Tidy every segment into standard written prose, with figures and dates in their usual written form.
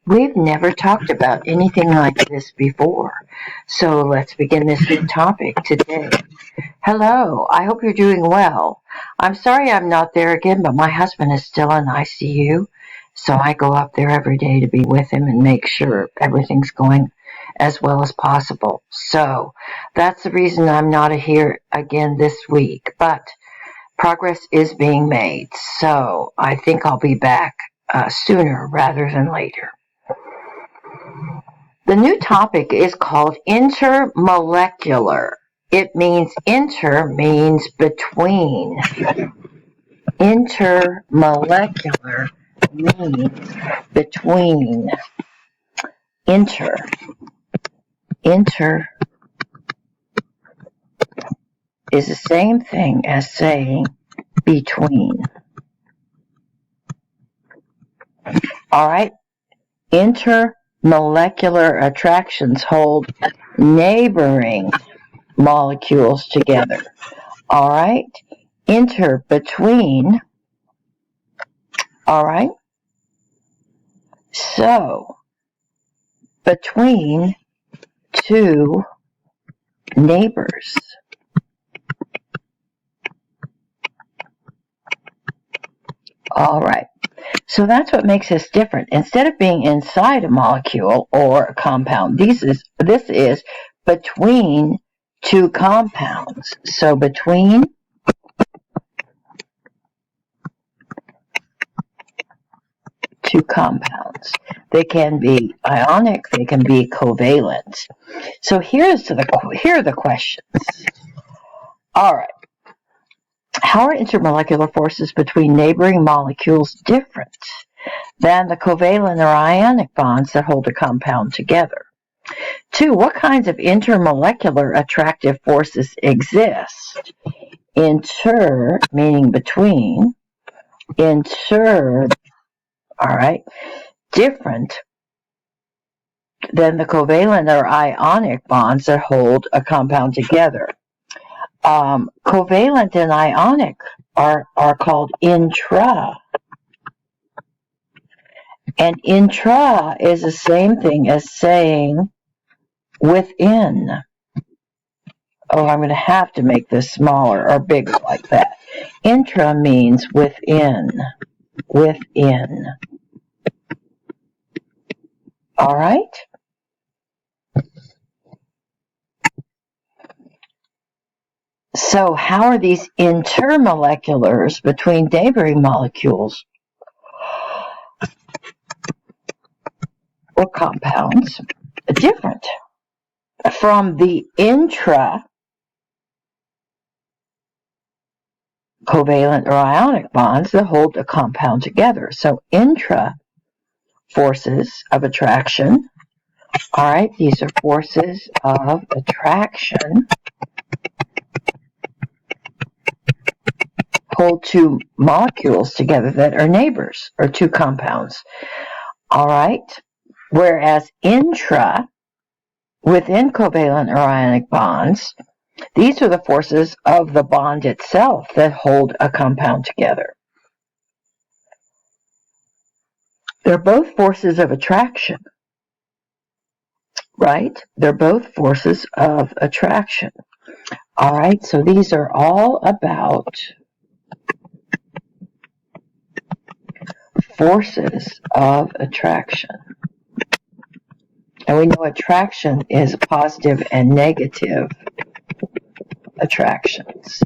We've never talked about anything like this before, so let's begin this new topic today. Hello, I hope you're doing well. I'm sorry I'm not there again, but my husband is still in ICU, so I go up there every day to be with him and make sure everything's going as well as possible. So that's the reason I'm not here again this week, but progress is being made, so I think I'll be back sooner rather than later. The new topic is called intermolecular. It means inter means between. Intermolecular means between. Inter. Inter is the same thing as saying between. All right? Intermolecular attractions hold neighboring molecules together. All right? Inter, between. All right? So, between two neighbors. All right. So that's what makes this different. Instead of being inside a molecule or a compound, this is between two compounds. So between two compounds. They can be ionic, they can be covalent. So here are the questions. All right. How are intermolecular forces between neighboring molecules different than the covalent or ionic bonds that hold a compound together? 2. What kinds of intermolecular attractive forces exist? Inter, meaning between. Inter, all right, different than the covalent or ionic bonds that hold a compound together. Covalent and ionic are called intra. And intra is the same thing as saying within. Oh, I'm going to have to make this smaller or bigger like that. Intra means within. Within. All right? So how are these intermoleculars between neighboring molecules or compounds different from the intra covalent or ionic bonds that hold a compound together? So intra forces of attraction. All right, these are forces of attraction. Hold two molecules together that are neighbors, or two compounds. All right. Whereas intra, within covalent or ionic bonds, these are the forces of the bond itself that hold a compound together. They're both forces of attraction, right? They're both forces of attraction. All right, so these are all about forces of attraction. And we know attraction is positive and negative attractions.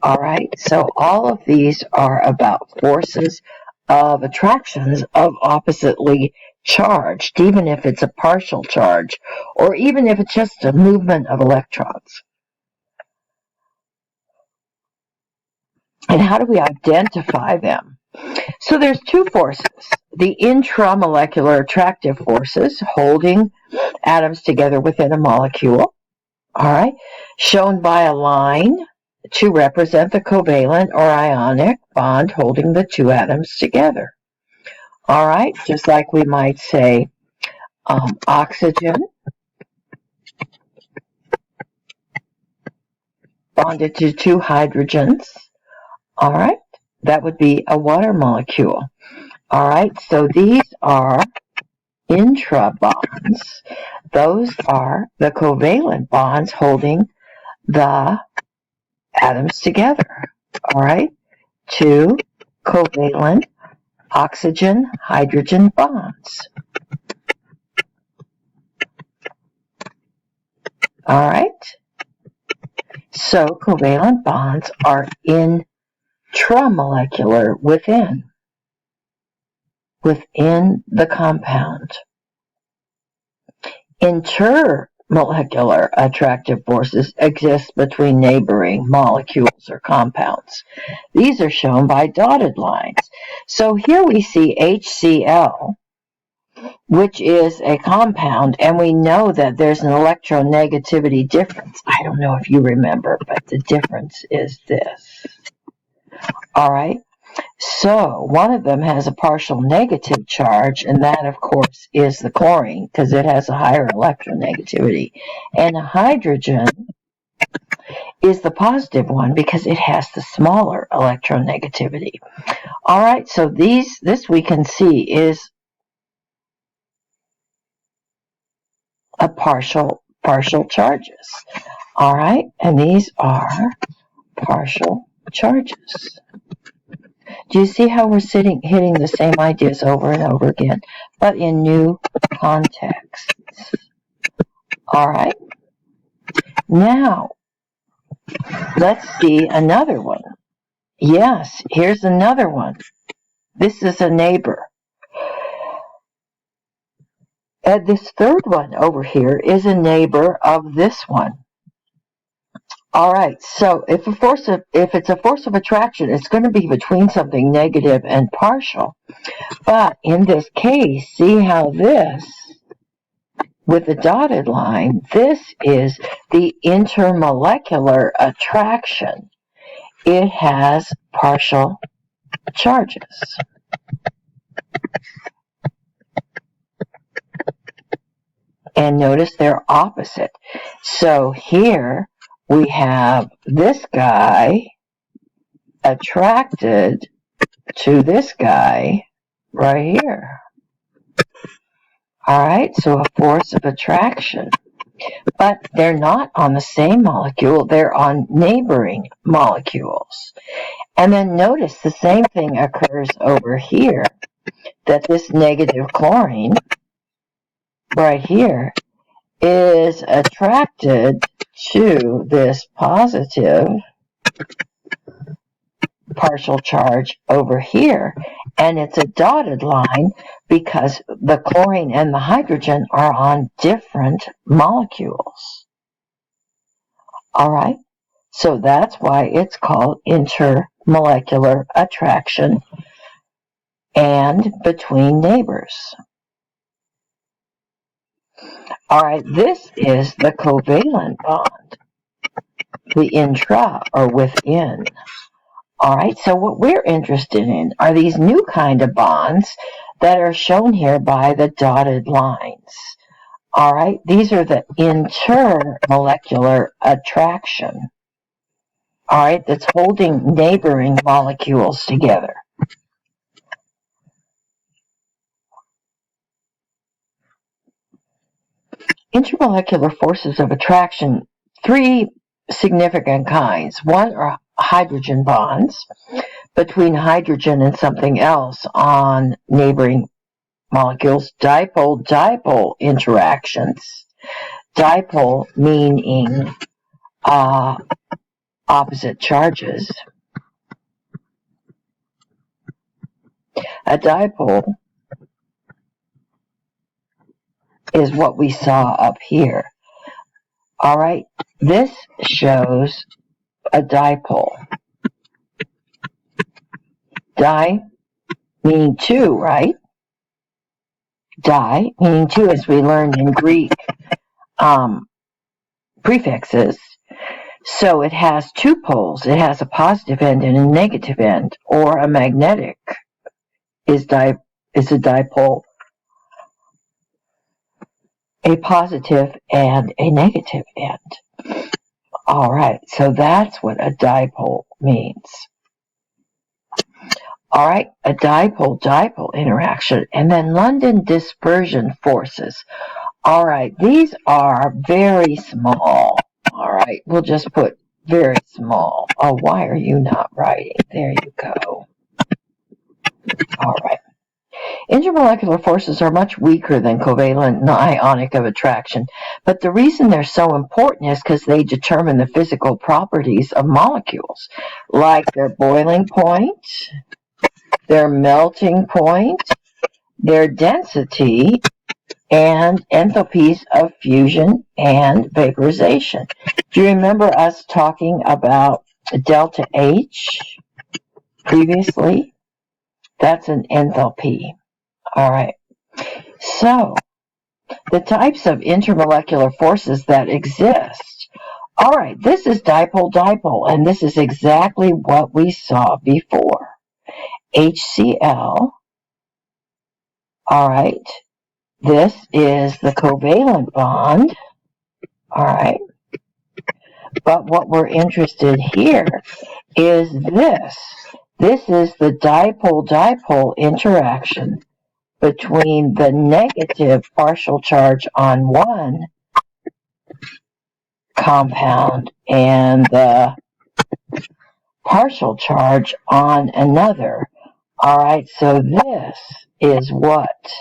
All right, so all of these are about forces of attractions of oppositely charged, even if it's a partial charge, or even if it's just a movement of electrons. And how do we identify them? So there's two forces. The intramolecular attractive forces holding atoms together within a molecule, all right, shown by a line to represent the covalent or ionic bond holding the two atoms together. All right, just like we might say oxygen bonded to two hydrogens. All right, that would be a water molecule. All right, so these are intra-bonds. Those are the covalent bonds holding the atoms together. All right? 2 covalent oxygen-hydrogen bonds. All right? So covalent bonds are intramolecular within the compound. Intermolecular attractive forces exist between neighboring molecules or compounds. These are shown by dotted lines. So here we see HCl, which is a compound, and we know that there's an electronegativity difference. I don't know if you remember, but the difference is this. All right? So one of them has a partial negative charge, and that, of course, is the chlorine, because it has a higher electronegativity. And the hydrogen is the positive one because it has the smaller electronegativity. All right, so this we can see is a partial charges. All right, and these are partial charges. Do you see how we're hitting the same ideas over and over again, but in new contexts? All right. Now, let's see another one. Yes, here's another one. This is a neighbor. And this third one over here is a neighbor of this one. All right, so if it's a force of attraction, it's going to be between something negative and partial. But in this case, see how this, with the dotted line, this is the intermolecular attraction. It has partial charges. And notice they're opposite. So here we have this guy attracted to this guy right here. All right, so a force of attraction. But they're not on the same molecule, they're on neighboring molecules. And then notice the same thing occurs over here, that this negative chlorine right here is attracted to this positive partial charge over here. And it's a dotted line because the chlorine and the hydrogen are on different molecules. All right? So that's why it's called intermolecular attraction and between neighbors. All right, this is the covalent bond, the intra or within. All right, so what we're interested in are these new kind of bonds that are shown here by the dotted lines. All right, these are the intermolecular attraction. All right, that's holding neighboring molecules together. Intermolecular forces of attraction, 3 significant kinds. One are hydrogen bonds between hydrogen and something else on neighboring molecules. Dipole-dipole interactions. Dipole meaning opposite charges. A dipole is what we saw up here. All right, this shows a dipole. Di meaning 2, right? Di meaning 2, as we learned in Greek prefixes. So it has 2 poles. It has a positive end and a negative end, or a magnetic is a dipole, a positive and a negative end. All right, so that's what a dipole means. All right, a dipole-dipole interaction. And then London dispersion forces. All right, these are very small. All right, we'll just put very small. Oh, why are you not writing? There you go. All right. Intermolecular forces are much weaker than covalent and ionic of attraction, but the reason they're so important is because they determine the physical properties of molecules, like their boiling point, their melting point, their density, and enthalpies of fusion and vaporization. Do you remember us talking about delta H previously? That's an enthalpy. All right. So, the types of intermolecular forces that exist. All right, this is dipole-dipole, and this is exactly what we saw before. HCl. All right. This is the covalent bond. All right. But what we're interested here is this. This is the dipole-dipole interaction between the negative partial charge on one compound and the partial charge on another. All right, so this is what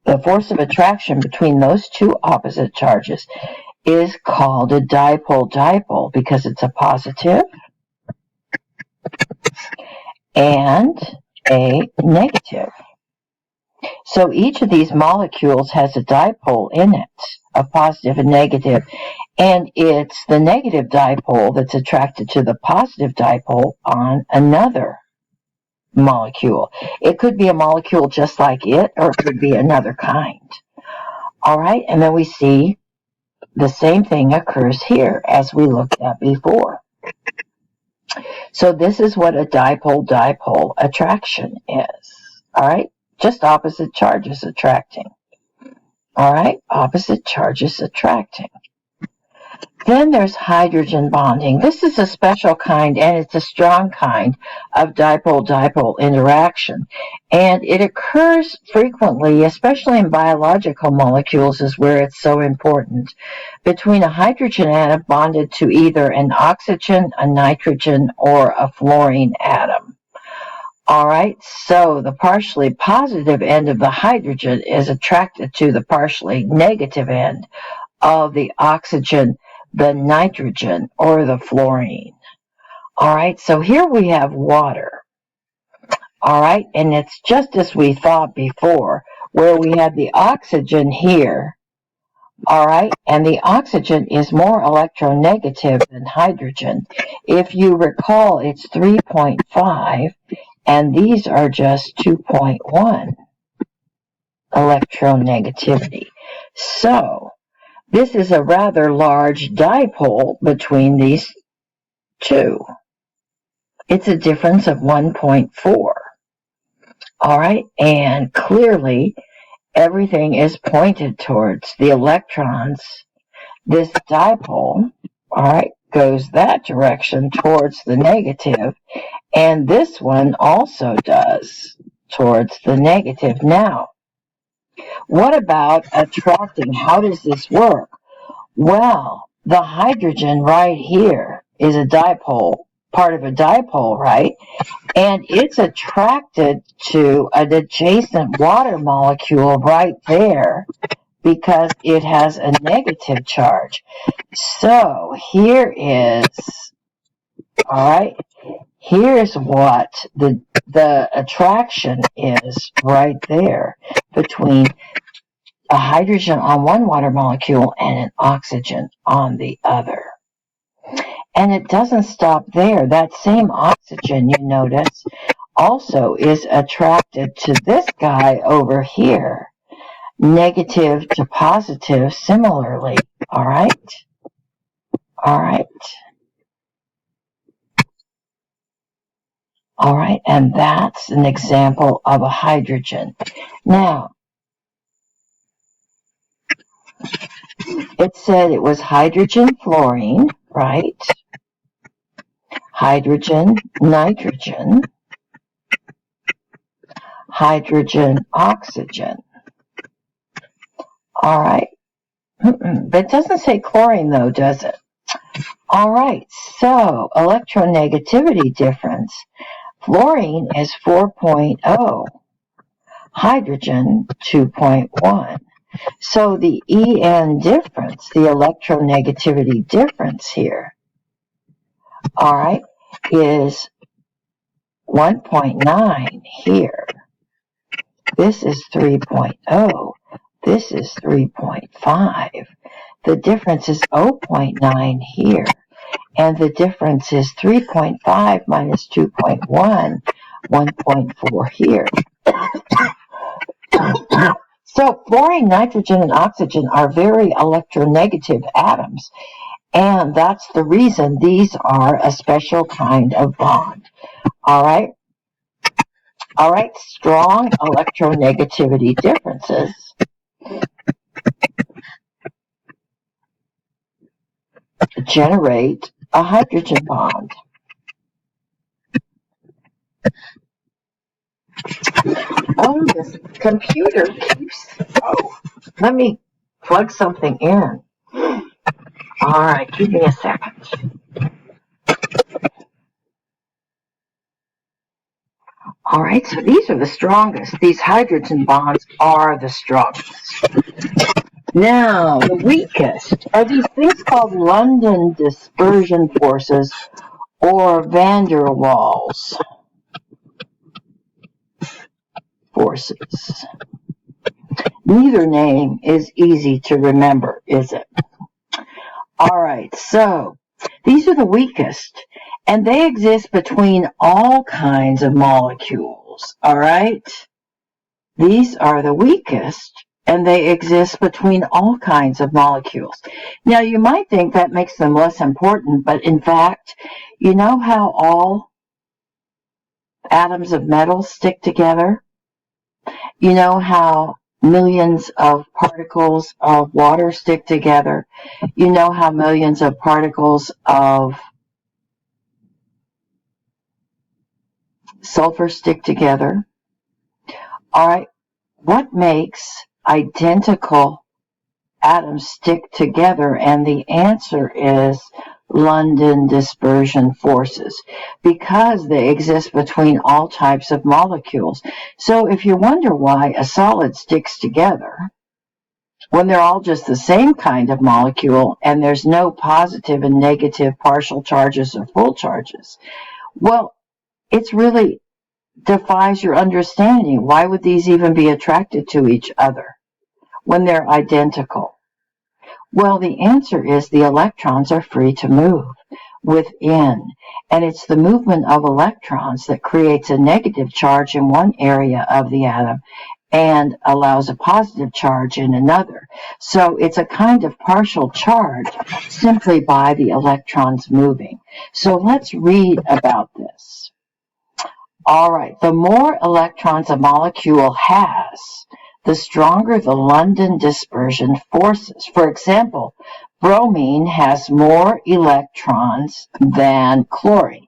the force of attraction between those two opposite charges is called a dipole-dipole because it's a positive and a negative. So each of these molecules has a dipole in it, a positive and negative, and it's the negative dipole that's attracted to the positive dipole on another molecule. It could be a molecule just like it, or it could be another kind. All right, and then we see the same thing occurs here as we looked at before. So this is what a dipole-dipole attraction is. All right, just opposite charges attracting. All right, opposite charges attracting. Then there's hydrogen bonding. This is a special kind, and it's a strong kind of dipole-dipole interaction. And it occurs frequently, especially in biological molecules, is where it's so important, between a hydrogen atom bonded to either an oxygen, a nitrogen, or a fluorine atom. All right, so the partially positive end of the hydrogen is attracted to the partially negative end of the oxygen, the nitrogen, or the fluorine. All right, so here we have water. All right, and it's just as we thought before, where we had the oxygen here. All right, and the oxygen is more electronegative than hydrogen. If you recall, it's 3.5, and these are just 2.1 electronegativity. So, this is a rather large dipole between these two. It's a difference of 1.4. All right, and clearly everything is pointed towards the electrons. This dipole, all right, goes that direction towards the negative, and this one also does towards the negative. Now, what about attracting? How does this work? Well, the hydrogen right here is a dipole, part of a dipole, right? And it's attracted to an adjacent water molecule right there because it has a negative charge. So here is, all right, here's what the attraction is right there between a hydrogen on one water molecule and an oxygen on the other. And it doesn't stop there. That same oxygen, you notice, also is attracted to this guy over here, negative to positive similarly. All right? All right. All right, and that's an example of a hydrogen. Now, it said it was hydrogen fluorine, right? hydrogen, nitrogen, hydrogen, oxygen. All right. But it doesn't say chlorine, though, does it? All right. So, electronegativity difference. Fluorine is 4.0. Hydrogen, 2.1. So, the EN difference, the electronegativity difference here, all right, is 1.9 here. This is 3.0. This is 3.5. The difference is 0.9 here. And the difference is 3.5 minus 2.1, 1.4 here. So fluorine, nitrogen, and oxygen are very electronegative atoms. And that's the reason these are a special kind of bond. All right? All right, strong electronegativity differences generate a hydrogen bond. Oh, this computer keeps... Oh, let me plug something in. All right, give me a second. All right, so these are the strongest. These hydrogen bonds are the strongest. Now, the weakest are these things called London dispersion forces or van der Waals forces. Neither name is easy to remember, is it? All right, so these are the weakest, and they exist between all kinds of molecules. All right? These are the weakest, and they exist between all kinds of molecules. Now, you might think that makes them less important, but in fact, you know how all atoms of metal stick together? You know how millions of particles of water stick together? You know how millions of particles of sulfur stick together? All right, what makes identical atoms stick together? And the answer is London dispersion forces, because they exist between all types of molecules. So if you wonder why a solid sticks together when they're all just the same kind of molecule and there's no positive and negative partial charges or full charges, well, it's really defies your understanding. Why would these even be attracted to each other when they're identical? Well, the answer is the electrons are free to move within, and it's the movement of electrons that creates a negative charge in one area of the atom and allows a positive charge in another. So it's a kind of partial charge simply by the electrons moving. So let's read about this. All right, the more electrons a molecule has, the stronger the London dispersion forces. For example, bromine has more electrons than chlorine.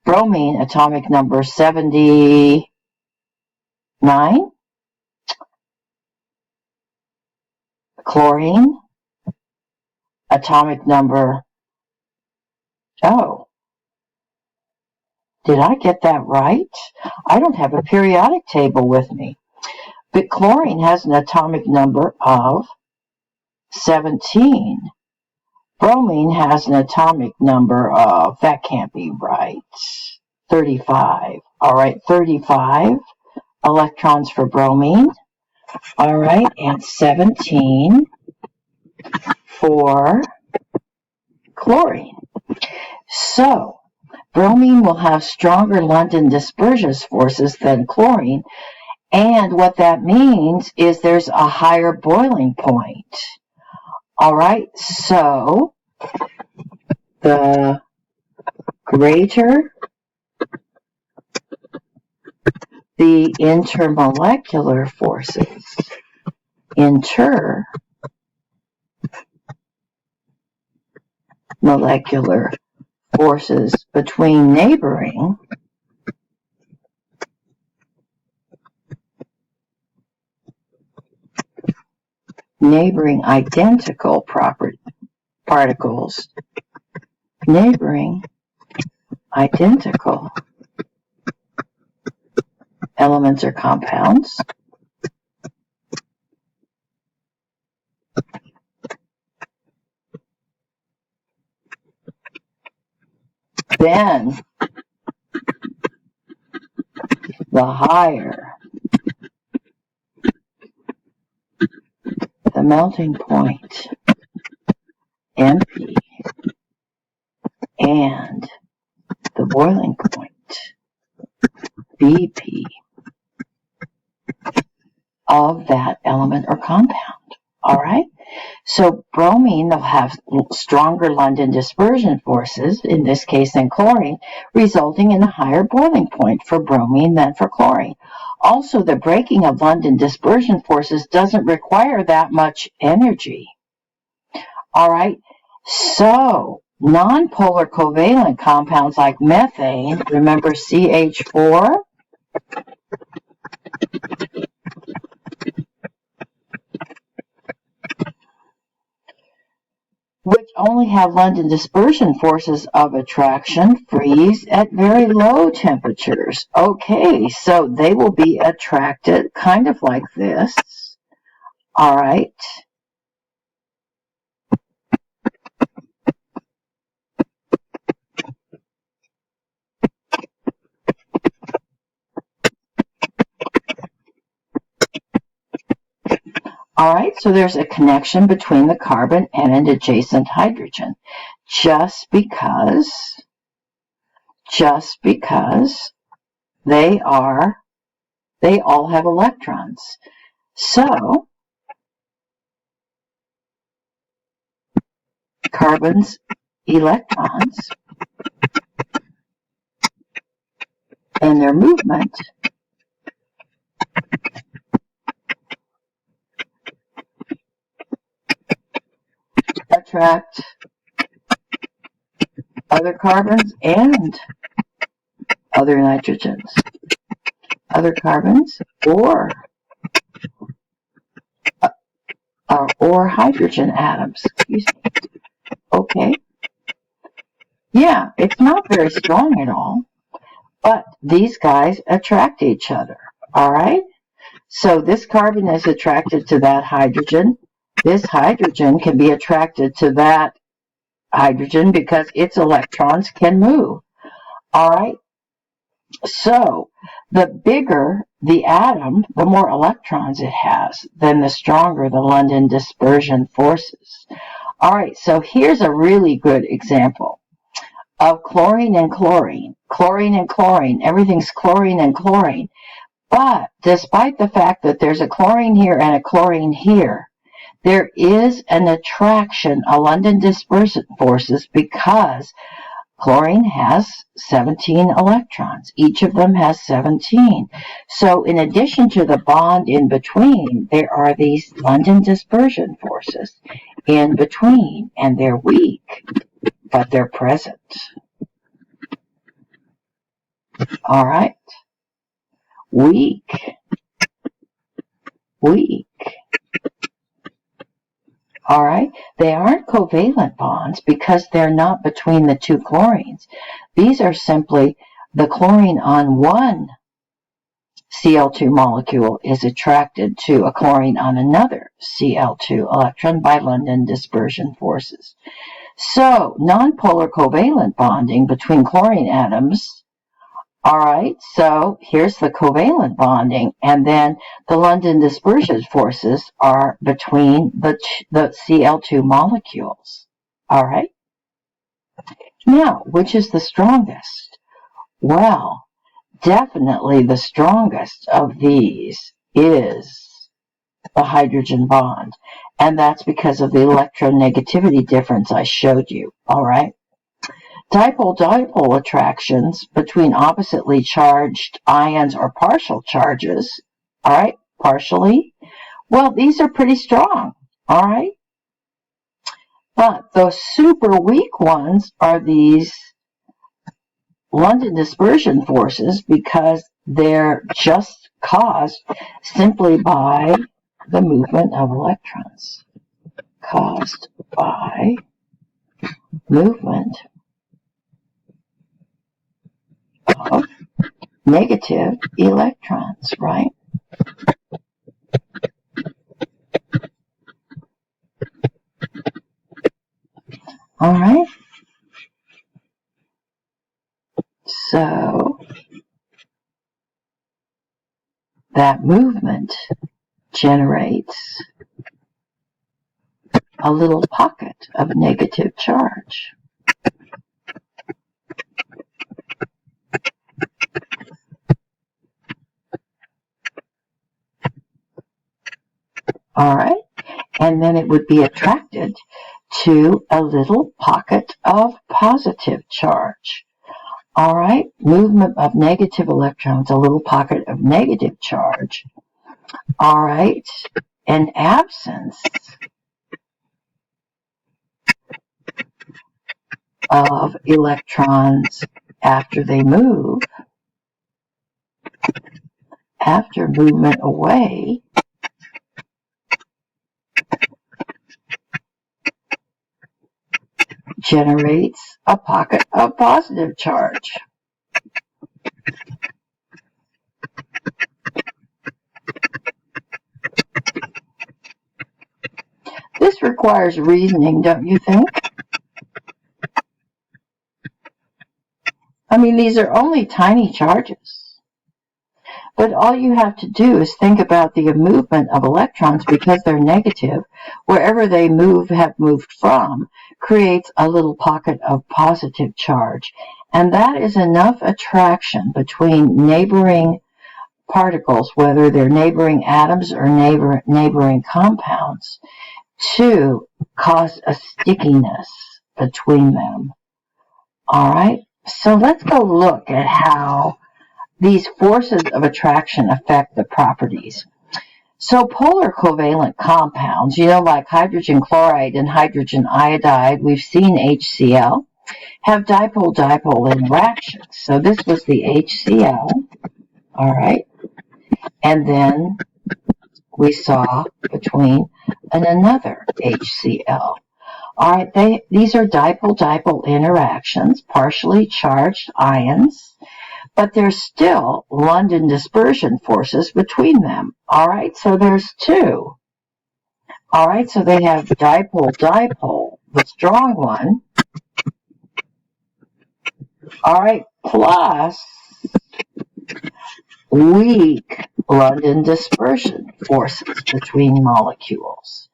Bromine, atomic number 79. Chlorine, atomic number... Oh, did I get that right? I don't have a periodic table with me. But chlorine has an atomic number of 17. Bromine has an atomic number of, that can't be right, 35. All right, 35 electrons for bromine. All right, and 17 for chlorine. So, bromine will have stronger London dispersion forces than chlorine, and what that means is there's a higher boiling point. All right, so the greater the intermolecular forces, intermolecular forces between neighboring identical particles, neighboring identical elements or compounds, then the higher the melting point, MP, and the boiling point, BP, of that element or compound. All right? So bromine will have stronger London dispersion forces, in this case than chlorine, resulting in a higher boiling point for bromine than for chlorine. Also, the breaking of London dispersion forces doesn't require that much energy. All right? So, nonpolar covalent compounds like methane, remember CH4? Which only have London dispersion forces of attraction, freeze at very low temperatures. Okay, so they will be attracted kind of like this. All right. All right, so there's a connection between the carbon and an adjacent hydrogen. Just because they all have electrons. So carbon's electrons and their movement attract other carbons and other nitrogens, other carbons or hydrogen atoms. Excuse me. Okay. Yeah, it's not very strong at all, but these guys attract each other. All right. So this carbon is attracted to that hydrogen. This hydrogen can be attracted to that hydrogen because its electrons can move. All right. So the bigger the atom, the more electrons it has, then the stronger the London dispersion forces. All right, so here's a really good example of chlorine and chlorine. Chlorine and chlorine, everything's chlorine and chlorine. But despite the fact that there's a chlorine here and a chlorine here, there is an attraction, a London dispersion forces, because chlorine has 17 electrons. Each of them has 17. So in addition to the bond in between, there are these London dispersion forces in between, and they're weak, but they're present. All right. Weak. All right. They aren't covalent bonds because they're not between the two chlorines. These are simply the chlorine on one Cl2 molecule is attracted to a chlorine on another Cl2 electron by London dispersion forces. So, nonpolar covalent bonding between chlorine atoms. All right, so here's the covalent bonding, and then the London dispersion forces are between the Cl2 molecules. All right. Now, which is the strongest? Well, definitely the strongest of these is the hydrogen bond, and that's because of the electronegativity difference I showed you. All right. Dipole-dipole attractions between oppositely charged ions or partial charges, all right, partially, well, these are pretty strong, all right? But those super weak ones are these London dispersion forces because they're just caused simply by the movement of electrons. Caused by movement of negative electrons, right? All right. So that movement generates a little pocket of negative charge. All right. And then it would be attracted to a little pocket of positive charge. All right. Movement of negative electrons, a little pocket of negative charge. All right. An absence of electrons after they move, after movement away, generates a pocket of positive charge. This requires reasoning, don't you think? I mean, these are only tiny charges. But all you have to do is think about the movement of electrons because they're negative. Wherever they have moved from, creates a little pocket of positive charge. And that is enough attraction between neighboring particles, whether they're neighboring atoms or neighboring compounds, to cause a stickiness between them. All right? So let's go look at how these forces of attraction affect the properties. So polar covalent compounds, like hydrogen chloride and hydrogen iodide, we've seen HCl, have dipole-dipole interactions. So this was the HCl, all right? And then we saw between another HCl. All right, these are dipole-dipole interactions, partially charged ions, but there's still London dispersion forces between them. All right, so there's two. All right, so they have dipole-dipole, the strong one. All right, plus weak London dispersion forces between molecules.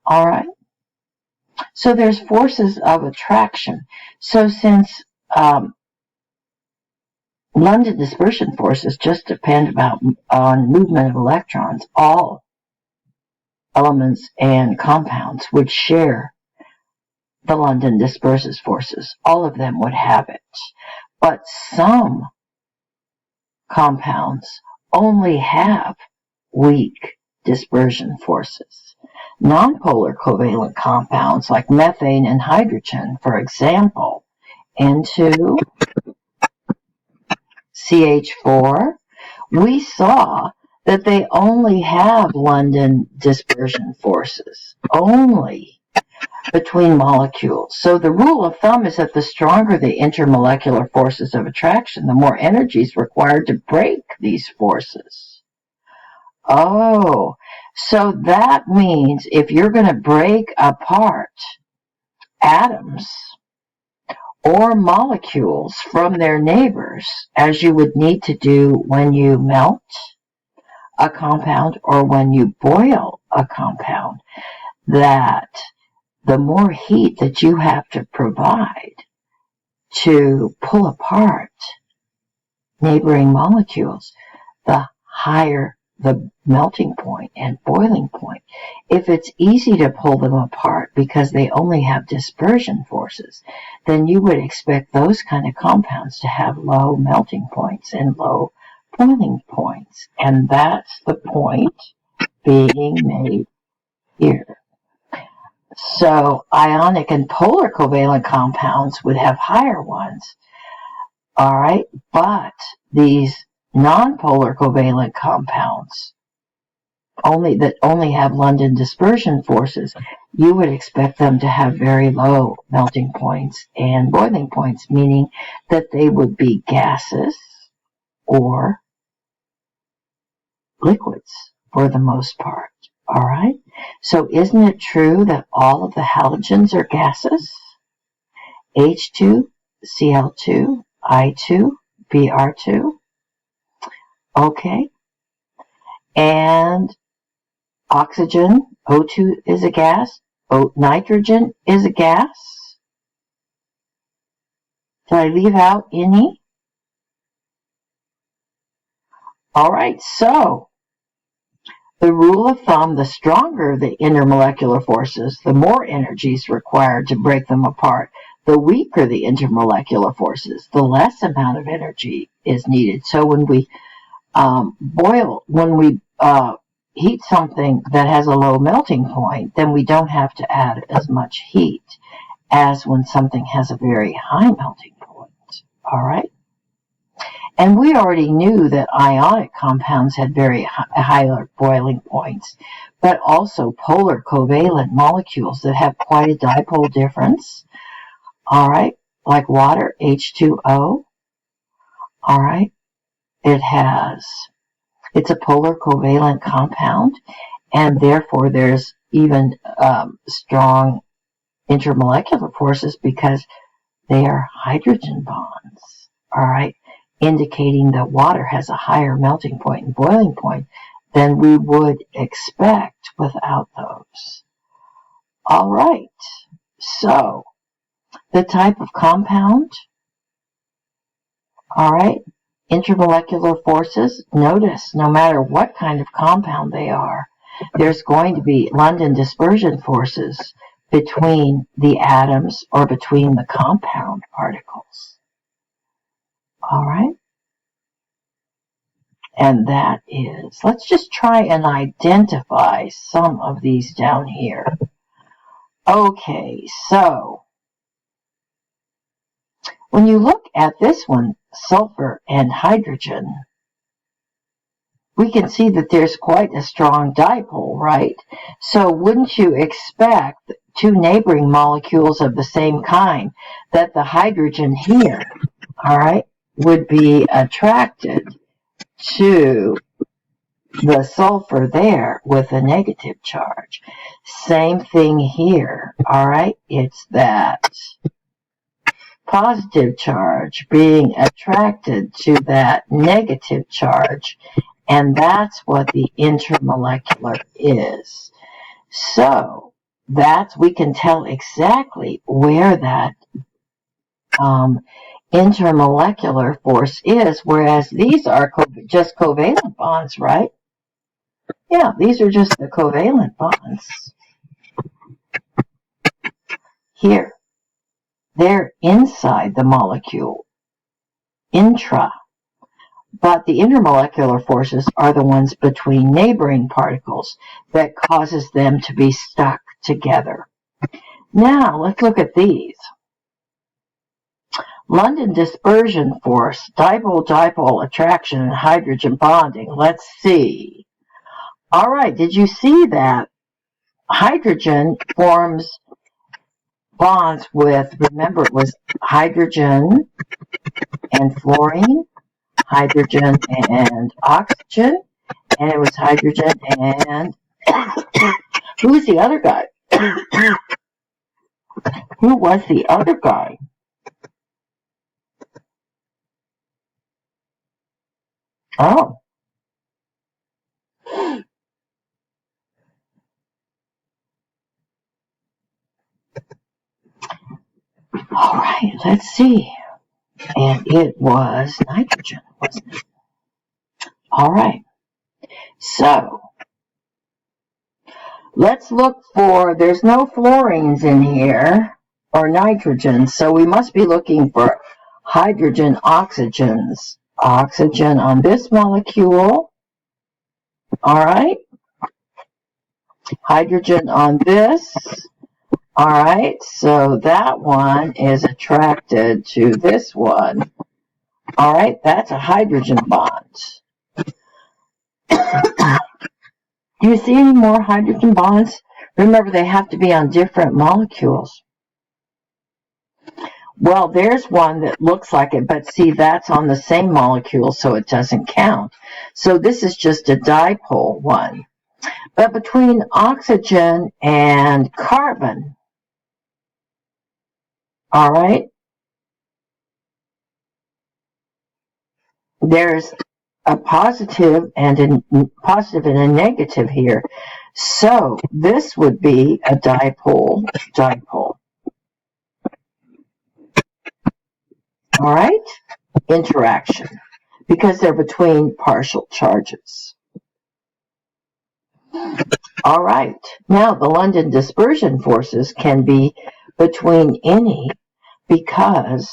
All right. So there's forces of attraction. So since London dispersion forces just depend on movement of electrons, all elements and compounds would share the London dispersion forces. All of them would have it. But some compounds only have weak dispersion forces. Nonpolar covalent compounds like methane and hydrogen, for example, N2, CH4, we saw that they only have London dispersion forces, only between molecules. So the rule of thumb is that the stronger the intermolecular forces of attraction, the more energy is required to break these forces. Oh, so that means if you're going to break apart atoms or molecules from their neighbors, as you would need to do when you melt a compound or when you boil a compound, that the more heat that you have to provide to pull apart neighboring molecules, the higher the melting point and boiling point. If it's easy to pull them apart because they only have dispersion forces, then you would expect those kind of compounds to have low melting points and low boiling points. And that's the point being made here. So ionic and polar covalent compounds would have higher ones. All right, but these nonpolar covalent compounds only have London dispersion forces, you would expect them to have very low melting points and boiling points, meaning that they would be gases or liquids for the most part. All right, so isn't it true that all of the halogens are gases? H2, Cl2, I2, Br2. Okay, and oxygen, O2 is a gas. Nitrogen is a gas. Did I leave out any? All right, so the rule of thumb, the stronger the intermolecular forces, the more energy is required to break them apart. The weaker the intermolecular forces, the less amount of energy is needed. So when we heat something that has a low melting point, then we don't have to add as much heat as when something has a very high melting point. All right? And we already knew that ionic compounds had very high boiling points, but also polar covalent molecules that have quite a dipole difference. All right? Like water, H2O. All right? It's a polar covalent compound, and therefore there's even strong intermolecular forces because they are hydrogen bonds, all right, indicating that water has a higher melting point and boiling point than we would expect without those. All right, so the type of compound, all right, intermolecular forces, notice no matter what kind of compound they are, there's going to be London dispersion forces between the atoms or between the compound particles. All right? And that is, let's just try and identify some of these down here. Okay, so when you look at this one, sulfur and hydrogen, we can see that there's quite a strong dipole, right? So wouldn't you expect two neighboring molecules of the same kind that the hydrogen here, all right, would be attracted to the sulfur there with a negative charge? Same thing here, all right? It's that positive charge being attracted to that negative charge, and that's what the intermolecular is. So we can tell exactly where that intermolecular force is, whereas these are just covalent bonds, right? Yeah, these are just the covalent bonds. Here, they're inside the molecule, intra. But the intermolecular forces are the ones between neighboring particles that causes them to be stuck together. Now, let's look at these. London dispersion force, dipole-dipole attraction, and hydrogen bonding. Let's see. All right, did you see that? Hydrogen forms bonds with, remember, it was hydrogen and fluorine, hydrogen and oxygen, and it was hydrogen and who was the other guy? Who was the other guy? Oh. All right, let's see. And it was nitrogen, wasn't it? All right. So, let's look for, there's no fluorines in here, or nitrogen, so we must be looking for hydrogen oxygens. Oxygen on this molecule. All right. Hydrogen on this. All right, so that one is attracted to this one. All right, that's a hydrogen bond. Do you see any more hydrogen bonds? Remember, they have to be on different molecules. Well, there's one that looks like it, but see, that's on the same molecule, so it doesn't count. So this is just a dipole one. But between oxygen and carbon, all right, there's a positive and a negative here. So this would be a dipole. All right, interaction, because they're between partial charges. All right, now the London dispersion forces can be between any, because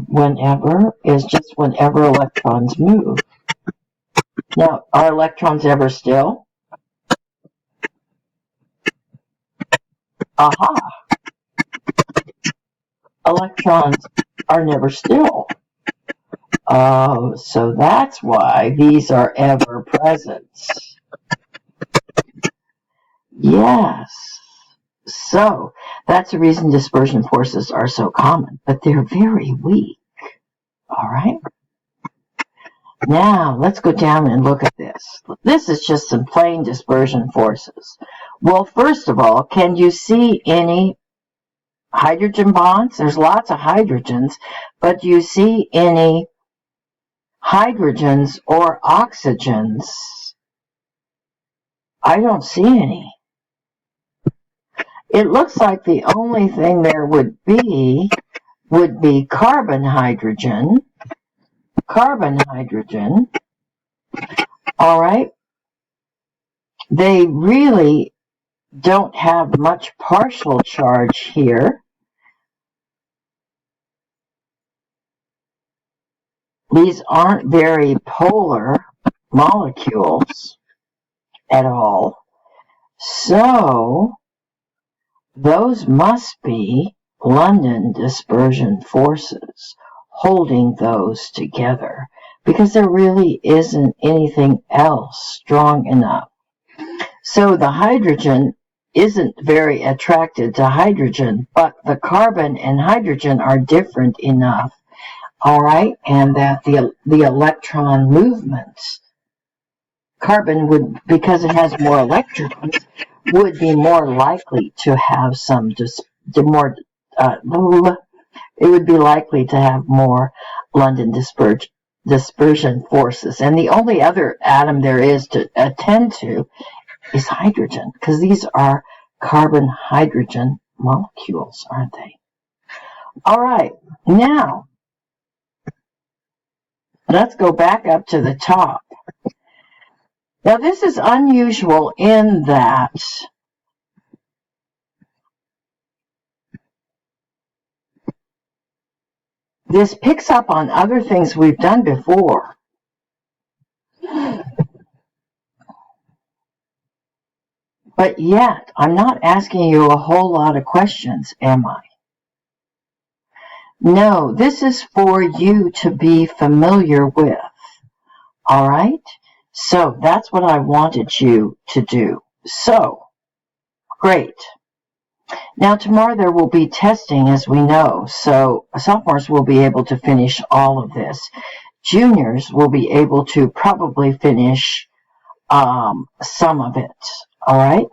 whenever is just whenever electrons move. Now, are electrons ever still? Aha! Electrons are never still. Oh, so that's why these are ever present. Yes. So that's the reason dispersion forces are so common, but they're very weak. All right. Now let's go down and look at this. This is just some plain dispersion forces. Well, first of all, can you see any hydrogen bonds? There's lots of hydrogens, but do you see any hydrogens or oxygens? I don't see any. It looks like the only thing there would be carbon hydrogen. All right. They really don't have much partial charge here. These aren't very polar molecules at all. So those must be London dispersion forces holding those together, because there really isn't anything else strong enough. So the hydrogen isn't very attracted to hydrogen, but the carbon and hydrogen are different enough, all right, and that the electron movements, carbon would, because it has more electrons, would be more likely to have it would be likely to have more London dispersion forces. And the only other atom there is to attend to is hydrogen, because these are carbon-hydrogen molecules, aren't they? All right, now let's go back up to the top. Now this is unusual in that this picks up on other things we've done before. But yet, I'm not asking you a whole lot of questions, am I? No, this is for you to be familiar with. All right? So that's what I wanted you to do. So, great. Now tomorrow there will be testing, as we know, so sophomores will be able to finish all of this. Juniors will be able to probably finish some of it, all right?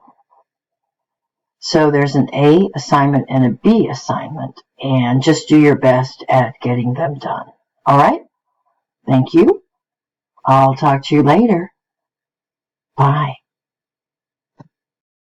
So there's an A assignment and a B assignment, and just do your best at getting them done, all right? Thank you. I'll talk to you later. Bye.